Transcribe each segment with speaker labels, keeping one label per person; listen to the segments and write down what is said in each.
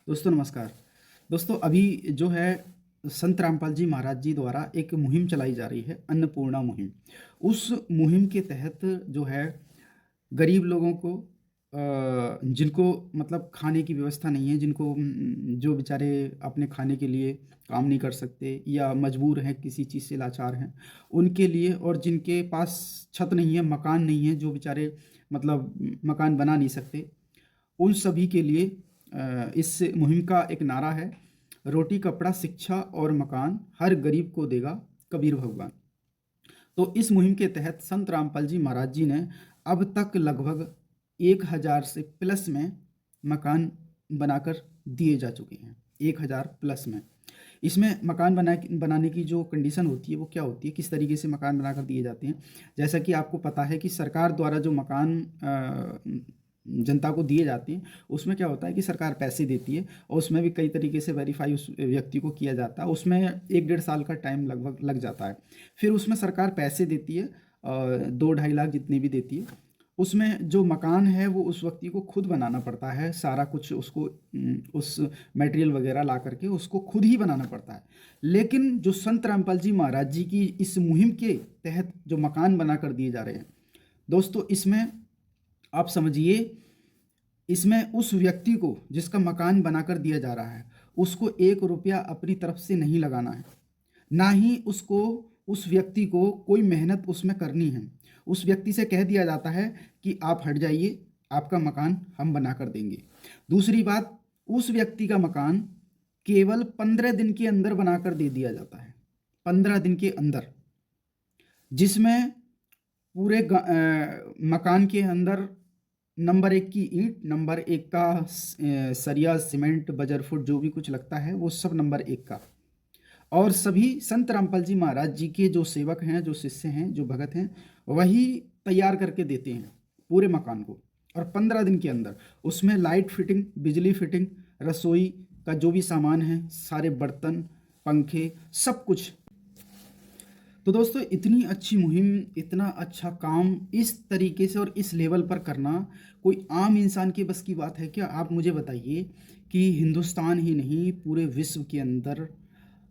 Speaker 1: दोस्तों नमस्कार। दोस्तों अभी जो है संत रामपाल जी महाराज जी द्वारा एक मुहिम चलाई जा रही है, अन्नपूर्णा मुहिम। उस मुहिम के तहत जो है गरीब लोगों को जिनको मतलब खाने की व्यवस्था नहीं है, जिनको जो बेचारे अपने खाने के लिए काम नहीं कर सकते या मजबूर हैं, किसी चीज़ से लाचार हैं, उनके लिए, और जिनके पास छत नहीं है, मकान नहीं है, जो बेचारे मतलब मकान बना नहीं सकते, उन सभी के लिए इस मुहिम का एक नारा है, रोटी कपड़ा शिक्षा और मकान हर गरीब को देगा कबीर भगवान। तो इस मुहिम के तहत संत रामपाल जी महाराज जी ने अब तक लगभग 1000 से प्लस में मकान बनाकर दिए जा चुके हैं। 1000 प्लस में। इसमें मकान बनाने की जो कंडीशन होती है वो क्या होती है, किस तरीके से मकान बनाकर दिए जाते हैं। जैसा कि आपको पता है कि सरकार द्वारा जो मकान जनता को दिए जाते हैं, उसमें क्या होता है कि सरकार पैसे देती है और उसमें भी कई तरीके से वेरीफाई उस व्यक्ति को किया जाता है। उसमें 1-1.5 साल का टाइम लगभग लग जाता है। फिर उसमें सरकार पैसे देती है, 2-2.5 लाख जितने भी देती है। उसमें जो मकान है वो उस व्यक्ति को खुद बनाना पड़ता है, सारा कुछ उसको उस मटेरियल वगैरह ला करके उसको खुद ही बनाना पड़ता है। लेकिन जो संत रामपाल जी महाराज जी की इस मुहिम के तहत जो मकान बनाकर दिए जा रहे हैं दोस्तों, इसमें आप समझिए, इसमें उस व्यक्ति को जिसका मकान बनाकर दिया जा रहा है, उसको 1 रुपया अपनी तरफ से नहीं लगाना है, ना ही उसको उस व्यक्ति को कोई मेहनत उसमें करनी है। उस व्यक्ति से कह दिया जाता है कि आप हट जाइए, आपका मकान हम बना कर देंगे। दूसरी बात, उस व्यक्ति का मकान केवल 15 दिन के अंदर बनाकर दे दिया जाता है। 15 दिन के अंदर, जिसमें पूरे मकान के अंदर नंबर 1 की ईंट, नंबर 1 का सरिया, सीमेंट, बजर फुट जो भी कुछ लगता है वो सब नंबर 1 का। और सभी संत रामपाल जी महाराज जी के जो सेवक हैं, जो शिष्य हैं, जो भगत हैं, वही तैयार करके देते हैं पूरे मकान को। और 15 दिन के अंदर उसमें लाइट फिटिंग, बिजली फिटिंग, रसोई का जो भी सामान है, सारे बर्तन, पंखे, सब कुछ। तो दोस्तों इतनी अच्छी मुहिम, इतना अच्छा काम इस तरीके से और इस लेवल पर करना कोई आम इंसान के बस की बात है क्या? आप मुझे बताइए कि हिंदुस्तान ही नहीं, पूरे विश्व के अंदर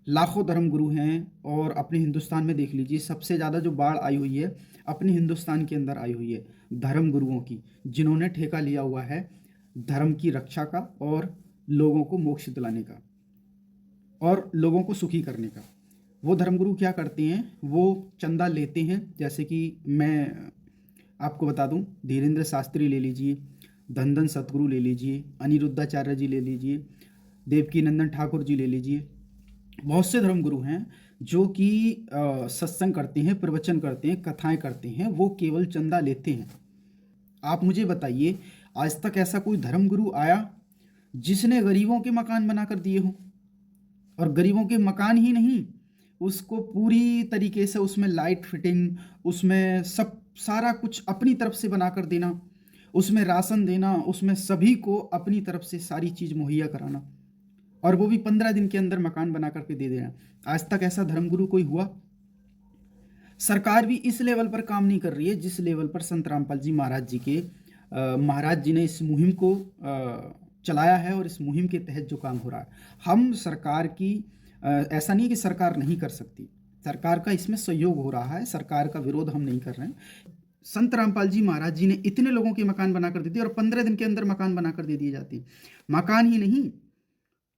Speaker 1: लाखों धर्मगुरु हैं, और अपने हिंदुस्तान में देख लीजिए सबसे ज़्यादा जो बाढ़ आई हुई है अपने हिंदुस्तान के अंदर आई हुई है धर्मगुरुओं की, जिन्होंने ठेका लिया हुआ है धर्म की रक्षा का और लोगों को मोक्ष दिलाने का और लोगों को सुखी करने का। वो धर्मगुरु क्या करते हैं, वो चंदा लेते हैं। जैसे कि मैं आपको बता दूं, धीरेन्द्र शास्त्री ले लीजिए, धनधन सतगुरु ले लीजिए, अनिरुद्धाचार्य जी ले लीजिए, देवकीनंदन ठाकुर जी ले लीजिए। बहुत से धर्मगुरु हैं जो कि सत्संग करते हैं, प्रवचन करते हैं, कथाएं करते हैं, वो केवल चंदा लेते हैं। आप मुझे बताइए, आज तक ऐसा कोई धर्मगुरु आया जिसने गरीबों के मकान बनाकर दिए हों? और गरीबों के मकान ही नहीं, उसको पूरी तरीके से उसमें लाइट फिटिंग, उसमें सब सारा कुछ अपनी तरफ से बनाकर देना, उसमें राशन देना, उसमें सभी को अपनी तरफ से सारी चीज़ मुहैया कराना, और वो भी 15 दिन के अंदर मकान बना करके दे देना। आज तक ऐसा धर्मगुरु कोई हुआ? सरकार भी इस लेवल पर काम नहीं कर रही है जिस लेवल पर संत रामपाल जी महाराज जी के महाराज जी ने इस मुहिम को चलाया है, और इस मुहिम के तहत जो काम हो रहा है। हम सरकार की ऐसा नहीं कि सरकार नहीं कर सकती, सरकार का इसमें सहयोग हो रहा है, सरकार का विरोध हम नहीं कर रहे हैं। संत रामपाल जी महाराज जी ने इतने लोगों के मकान बनाकर दे दिए, और 15 दिन के अंदर मकान बनाकर दे दिए जाते हैं। मकान ही नहीं,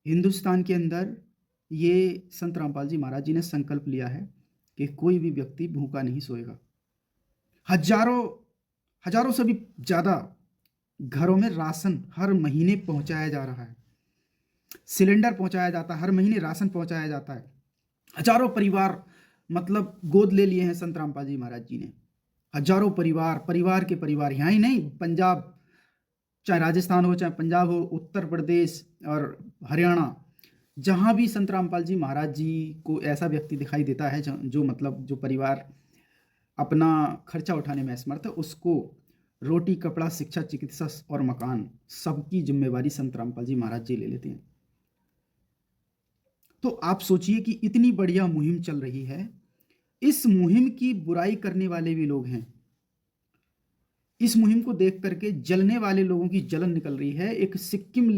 Speaker 1: हिंदुस्तान के अंदर ये संत रामपाल जी महाराज जी ने संकल्प लिया है कि कोई भी व्यक्ति भूखा नहीं सोएगा। हजारों हजारों से भी ज़्यादा घरों में राशन हर महीने पहुंचाया जा रहा है, सिलेंडर पहुंचाया जाता है, हर महीने राशन पहुंचाया जाता है। हजारों परिवार मतलब गोद ले लिए हैं संत रामपाल जी महाराज जी ने। हजारों परिवार, परिवार के परिवार, यहाँ ही नहीं, पंजाब, चाहे राजस्थान हो, चाहे पंजाब हो, उत्तर प्रदेश और हरियाणा, जहाँ भी संत रामपाल जी महाराज जी को ऐसा व्यक्ति दिखाई देता है जो मतलब जो परिवार अपना खर्चा उठाने में असमर्थ है, उसको रोटी, कपड़ा, शिक्षा, चिकित्सा और मकान, सबकी जिम्मेवारी संत रामपाल जी महाराज जी ले लेते हैं। तो आप सोचिए कि इतनी बढ़िया मुहिम चल रही है, इस मुहिम की बुराई करने वाले भी लोग हैं। इस मुहिम को देख करके जलने वाले लोगों की जलन निकल रही है। एक सिक्किम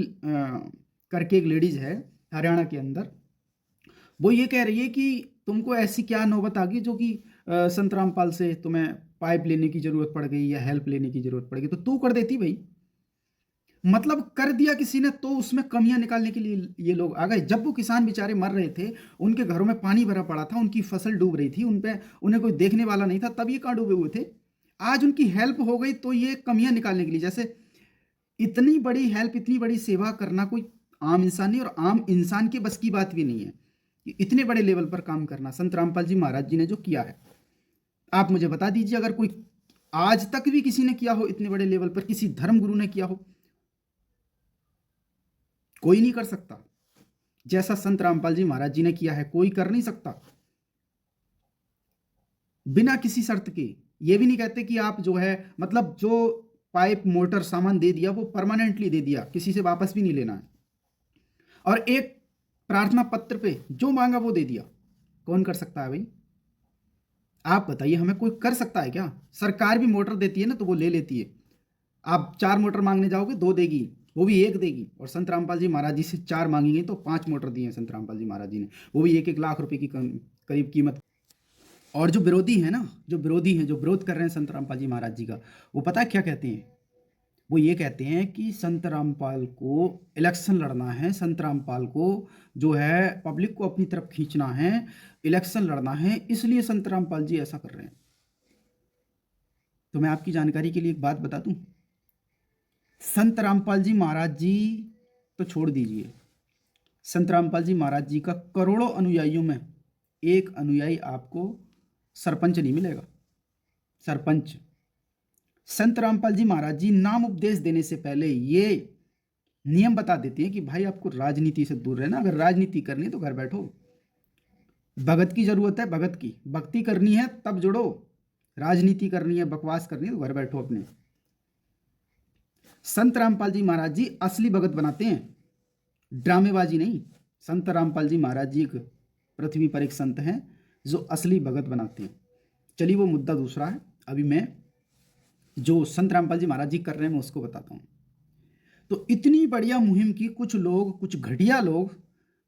Speaker 1: करके एक लेडीज है हरियाणा के अंदर, वो ये कह रही है कि तुमको ऐसी क्या नौबत आ गई जो कि संत रामपाल से तुम्हें पाइप लेने की जरूरत पड़ गई या हेल्प लेने की जरूरत पड़ गई, तो तू कर देती भाई। मतलब कर दिया किसी ने तो उसमें कमियां निकालने के लिए ये लोग आ गए। जब वो किसान बेचारे मर रहे थे, उनके घरों में पानी भरा पड़ा था, उनकी फसल डूब रही थी, उन्हें कोई देखने वाला नहीं था, तब ये कहाँ डूबे हुए थे। आज उनकी हेल्प हो गई तो ये कमियां निकालने के लिए, जैसे इतनी बड़ी हेल्प, इतनी बड़ी सेवा करना कोई आम इंसान नहीं, और आम इंसान के बस की बात भी नहीं है कि इतने बड़े लेवल पर काम करना संत रामपाल जी महाराज जी ने जो किया है। आप मुझे बता दीजिए, अगर कोई आज तक भी किसी ने किया हो इतने बड़े लेवल पर, किसी धर्म गुरु ने किया हो, कोई नहीं कर सकता। जैसा संत रामपाल जी महाराज जी ने किया है कोई कर नहीं सकता, बिना किसी शर्त के। ये भी नहीं कहते कि आप जो है, मतलब जो पाइप मोटर सामान दे दिया वो परमानेंटली दे दिया, किसी से वापस भी नहीं लेना है। और एक प्रार्थना पत्र पे जो मांगा वो दे दिया, कौन कर सकता है भाई? आप बताइए, हमें कोई कर सकता है क्या? सरकार भी मोटर देती है ना तो वो ले लेती है। आप 4 मोटर मांगने जाओगे 2 देगी, वो भी 1 देगी। और संत रामपाल जी महाराज जी से 4 मांगी गई तो 5 मोटर दी हैं संत रामपाल जी महाराज जी ने, वो भी 1-1 लाख रुपए की करीब कीमत। और जो विरोधी है ना, जो विरोधी हैं, जो विरोध कर रहे हैं संत रामपाल जी महाराज जी का, वो पता है क्या कहते हैं? वो ये कहते हैं कि संत रामपाल को इलेक्शन लड़ना है, संत रामपाल को जो है पब्लिक को अपनी तरफ खींचना है, इलेक्शन लड़ना है, इसलिए संत रामपाल जी ऐसा कर रहे हैं। तो मैं आपकी जानकारी के लिए एक बात बता दूं, संत रामपाल जी महाराज जी तो छोड़ दीजिए, संत रामपाल जी महाराज जी का करोड़ों अनुयायियों में एक अनुयायी आपको सरपंच नहीं मिलेगा। सरपंच संत रामपाल जी महाराज जी नाम उपदेश देने से पहले ये नियम बता देते हैं कि भाई आपको राजनीति से दूर रहना, अगर राजनीति करनी है तो घर बैठो। भगत की जरूरत है, भगत की भक्ति करनी है तब जुड़ो, राजनीति करनी है, बकवास करनी है तो घर बैठो अपने। संत रामपाल जी महाराज जी असली भगत बनाते हैं, ड्रामेबाजी नहीं। संत रामपाल जी महाराज जी एक पृथ्वी पर एक संत हैं जो असली भगत बनाते हैं। चलिए वो मुद्दा दूसरा है, अभी मैं जो संत रामपाल जी महाराज जी कर रहे हैं मैं उसको बताता हूँ। तो इतनी बढ़िया मुहिम की कुछ लोग, कुछ घटिया लोग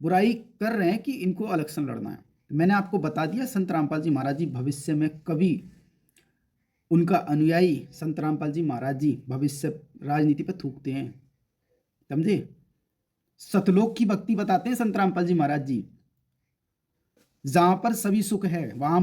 Speaker 1: बुराई कर रहे हैं कि इनको इलेक्शन लड़ना है। मैंने आपको बता दिया संत रामपाल जी महाराज जी भविष्य में कभी, उनका अनुयायी संत रामपाल जी महाराज जी भविष्य राजनीति पर थूकते हैं, समझे? सतलोक की भक्ति बताते हैं संत रामपाल जी महाराज जी, जहां पर सभी सुख है वहां